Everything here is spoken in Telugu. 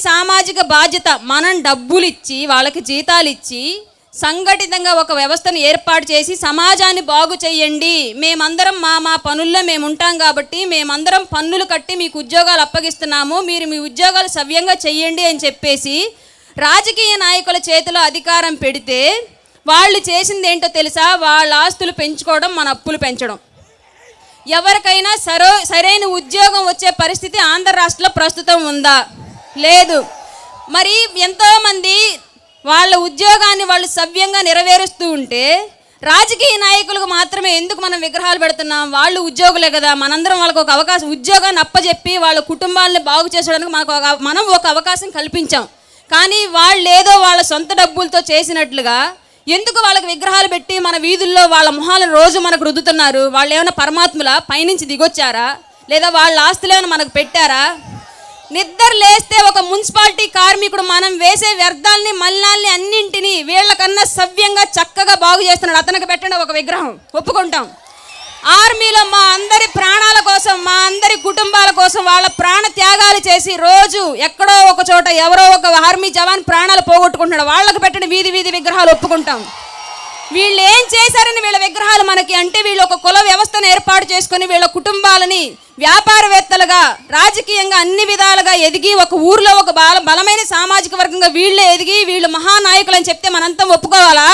సామాజిక బాధ్యత. మనం డబ్బులు ఇచ్చి వాళ్ళకి జీతాలు ఇచ్చి సంఘటితంగా ఒక వ్యవస్థను ఏర్పాటు చేసి సమాజాన్ని బాగు చేయండి, మేమందరం మా పనుల్లో మేము ఉంటాం కాబట్టి మేమందరం పన్నులు కట్టి మీకు ఉద్యోగాలు అప్పగిస్తున్నాము, మీరు మీ ఉద్యోగాలు సవ్యంగా చెయ్యండి అని చెప్పేసి రాజకీయ నాయకుల చేతిలో అధికారం పెడితే వాళ్ళు చేసింది ఏంటో తెలుసా? వాళ్ళ ఆస్తులు పెంచుకోవడం, మన అప్పులు పెంచడం. ఎవరికైనా సరైన ఉద్యోగం వచ్చే పరిస్థితి ఆంధ్ర రాష్ట్రంలో ప్రస్తుతం ఉందా? లేదు. మరి ఎంతోమంది వాళ్ళ ఉద్యోగాన్ని వాళ్ళు సవ్యంగా నెరవేరుస్తూ ఉంటే రాజకీయ నాయకులకు మాత్రమే ఎందుకు మనం విగ్రహాలు పెడుతున్నాం? వాళ్ళు ఉద్యోగులే కదా, మనందరం వాళ్ళకు ఒక అవకాశం, ఉద్యోగాన్ని అప్పచెప్పి వాళ్ళ కుటుంబాలని బాగు చేసడానికి మనం ఒక అవకాశం కల్పించాం. కానీ వాళ్ళు ఏదో వాళ్ళ సొంత డబ్బులతో చేసినట్లుగా ఎందుకు వాళ్ళకి విగ్రహాలు పెట్టి మన వీధుల్లో వాళ్ళ మొహాలను రోజు మనకు రుద్దుతున్నారు? వాళ్ళు ఏమైనా పరమాత్ముల పైనుంచి దిగొచ్చారా? లేదా వాళ్ళ ఆస్తులు ఏమైనా మనకు పెట్టారా? నిద్ర లేస్తే ఒక మున్సిపాలిటీ కార్మికుడు మనం వేసే వ్యర్థాలని మల్లాల్ని అన్నింటినీ వీళ్ళకన్నా సవ్యంగా చక్కగా బాగు చేస్తున్నాడు, అతనికి పెట్టండి ఒక విగ్రహం, ఒప్పుకుంటాం. ఆర్మీలో మా అందరి ప్రాణాల కోసం, మా అందరి కుటుంబాల కోసం వాళ్ళ ప్రాణ త్యాగాలు చేసి రోజు ఎక్కడో ఒక చోట ఎవరో ఒక ఆర్మీ జవాన్ ప్రాణాలు పోగొట్టుకుంటున్నాడు, వాళ్ళకు పెట్టిన వీధి వీధి విగ్రహాలు ఒప్పుకుంటాం. వీళ్ళు ఏం చేశారని వీళ్ళ విగ్రహాలు మనకి అంటే, వీళ్ళు ఒక కుల వ్యవస్థను ఏర్పాటు చేసుకొని వీళ్ళ కుటుంబాలని వ్యాపారవేత్తలుగా రాజకీయంగా అన్ని విధాలుగా ఎదిగి ఒక ఊర్లో ఒక బలమైన సామాజిక వర్గంగా వీళ్ళే ఎదిగి వీళ్ళు మహానాయకులు అని చెప్తే మనంతా ఒప్పుకోవాలా?